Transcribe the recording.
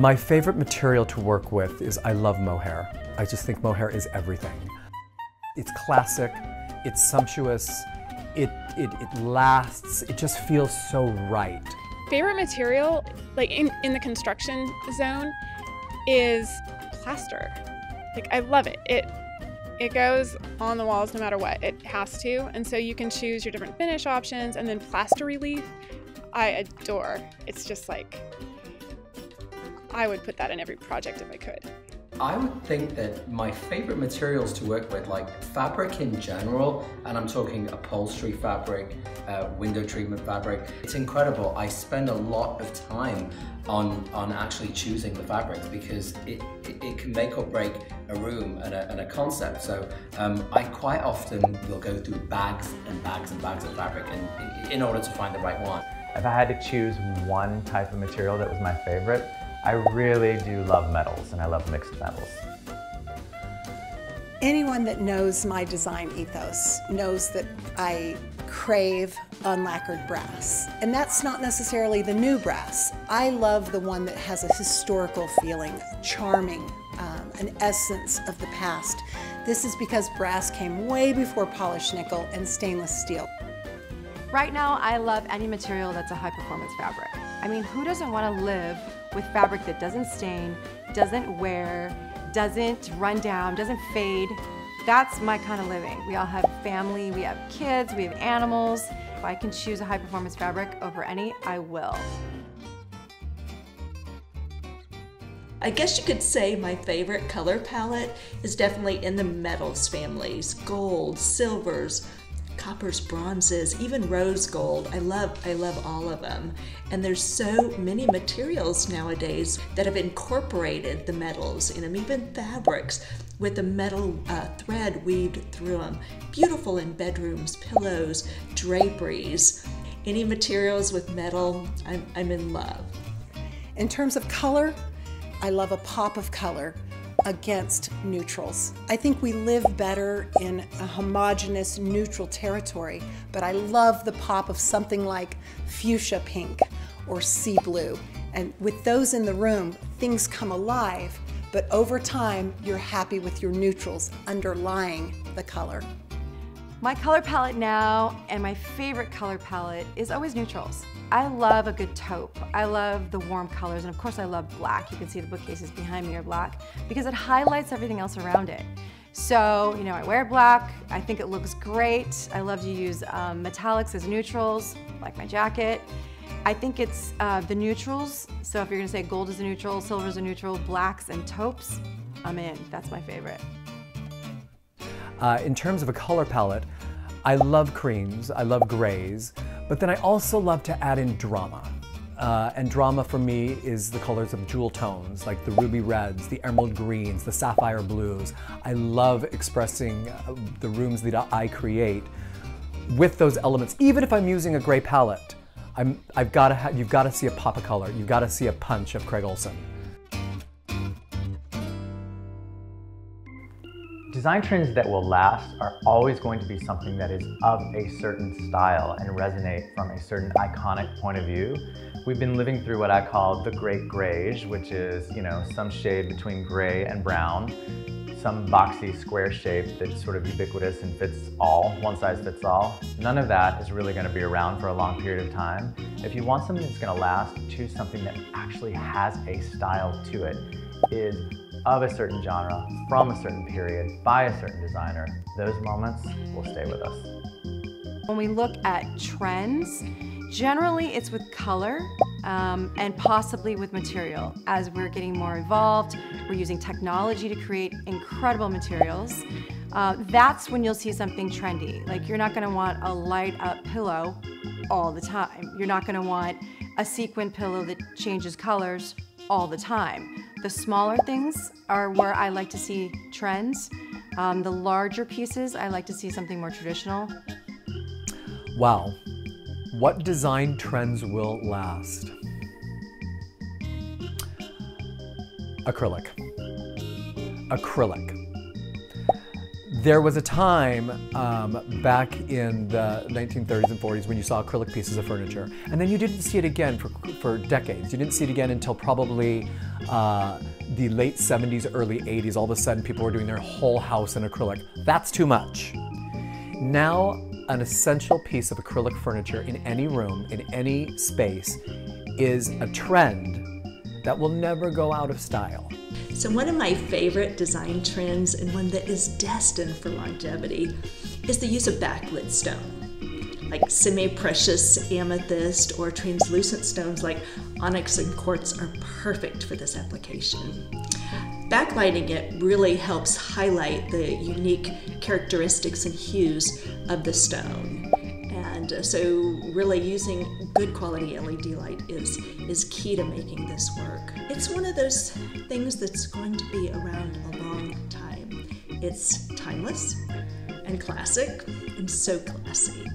My favorite material to work with is I love mohair. I just think mohair is everything. It's classic, it's sumptuous, it lasts, it just feels so right. Favorite material, like in the construction zone, is plaster. Like, I love it. It goes on the walls no matter what. It has to, and so you can choose your different finish options, and then plaster relief, I adore. It's just like, I would put that in every project if I could. I would think that my favorite materials to work with, like fabric in general, and I'm talking upholstery fabric, window treatment fabric, it's incredible. I spend a lot of time on actually choosing the fabrics because it can make or break a room and a concept. So I quite often will go through bags and bags and bags of fabric in order to find the right one. If I had to choose one type of material that was my favorite, I really do love metals, and I love mixed metals. Anyone that knows my design ethos knows that I crave unlacquered brass. And that's not necessarily the new brass. I love the one that has a historical feeling, charming, an essence of the past. This is because brass came way before polished nickel and stainless steel. Right now, I love any material that's a high-performance fabric. I mean, who doesn't want to live with fabric that doesn't stain, doesn't wear, doesn't run down, doesn't fade? That's my kind of living. We all have family, we have kids, we have animals. If I can choose a high-performance fabric over any, I will. I guess you could say my favorite color palette is definitely in the metals families. Gold, silvers, coppers, bronzes, even rose gold. I love all of them. And there's so many materials nowadays that have incorporated the metals in them, even fabrics with the metal thread weaved through them. Beautiful in bedrooms, pillows, draperies. Any materials with metal, I'm in love. In terms of color, I love a pop of color against neutrals. I think we live better in a homogeneous neutral territory, but I love the pop of something like fuchsia pink or sea blue. And with those in the room, things come alive, but over time, you're happy with your neutrals underlying the color. My color palette now, and my favorite color palette, is always neutrals. I love a good taupe. I love the warm colors, and of course I love black. You can see the bookcases behind me are black because it highlights everything else around it. So, you know, I wear black. I think it looks great. I love to use metallics as neutrals, like my jacket. I think it's the neutrals. So if you're gonna say gold is a neutral, silver is a neutral, blacks and taupes, I'm in. That's my favorite. In terms of a color palette, I love creams, I love grays, but then I also love to add in drama. And drama for me is the colors of jewel tones, like the ruby reds, the emerald greens, the sapphire blues. I love expressing the rooms that I create with those elements. Even if I'm using a gray palette, you've got to see a pop of color. You've got to see a punch of Craig Olsen. Design trends that will last are always going to be something that is of a certain style and resonate from a certain iconic point of view. We've been living through what I call the great grayish, which is, you know, some shade between gray and brown, some boxy square shape that's sort of ubiquitous and fits all, one size fits all. None of that is really going to be around for a long period of time. If you want something that's going to last, choose something that actually has a style to it, is of a certain genre, from a certain period, by a certain designer. Those moments will stay with us. When we look at trends, generally it's with color and possibly with material. As we're getting more evolved, we're using technology to create incredible materials. That's when you'll see something trendy. Like, you're not gonna want a light up pillow all the time. You're not gonna want a sequin pillow that changes colors all the time. The smaller things are where I like to see trends. The larger pieces, I like to see something more traditional. Wow, what design trends will last? Acrylic. Acrylic. There was a time back in the 1930s and 40s when you saw acrylic pieces of furniture, and then you didn't see it again for decades. You didn't see it again until probably the late 70s, early 80s. All of a sudden, people were doing their whole house in acrylic. That's too much. Now, an essential piece of acrylic furniture in any room, in any space, is a trend that will never go out of style. So one of my favorite design trends, and one that is destined for longevity, is the use of backlit stone. Like semi-precious amethyst or translucent stones like onyx and quartz are perfect for this application. Backlighting it really helps highlight the unique characteristics and hues of the stone. And so really using good quality LED light is key to making this work. It's one of those things that's going to be around a long time. It's timeless and classic and so classy.